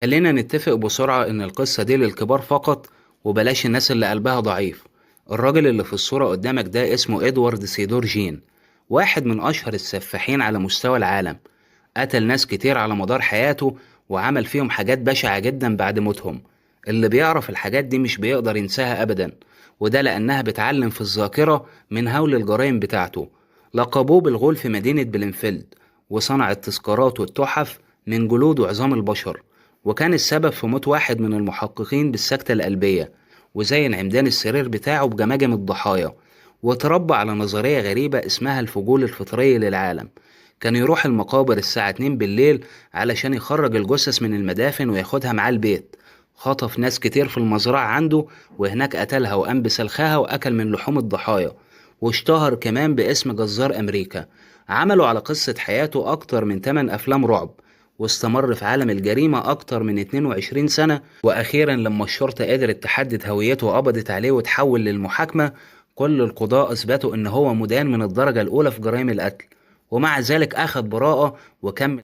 خلينا نتفق بسرعة إن القصة دي للكبار فقط، وبلاش الناس اللي قلبها ضعيف. الراجل اللي في الصورة قدامك ده اسمه إدوارد سيدور جين، واحد من أشهر السفاحين على مستوى العالم. قتل ناس كتير على مدار حياته، وعمل فيهم حاجات بشعة جدا بعد موتهم. اللي بيعرف الحاجات دي مش بيقدر ينساها أبدا، وده لأنها بتعلم في الذاكرة من هول الجرائم بتاعته. لقبوه بالغول في مدينة بلينفيلد، وصنع التذكارات والتحف من جلود وعظام البشر، وكان السبب في موت واحد من المحققين بالسكتة القلبية، وزين عمدان السرير بتاعه بجماجم الضحايا. وتربى على نظرية غريبة اسمها الفجول الفطري للعالم. كان يروح المقابر الساعة 2 بالليل علشان يخرج الجثث من المدافن وياخدها معاه البيت. خطف ناس كتير في المزرعة عنده، وهناك قتلها وأنبس سلخها وأكل من لحوم الضحايا. واشتهر كمان باسم جزار أمريكا. عملوا على قصة حياته أكتر من 8 أفلام رعب، واستمر في عالم الجريمة أكتر من 22 سنة. وأخيرا لما الشرطة قدرت تحدد هويته وقبضت عليه وتحول للمحاكمة، كل القضاء أثبتوا إن هو مدان من الدرجة الأولى في جرائم القتل، ومع ذلك أخذ براءة وكمل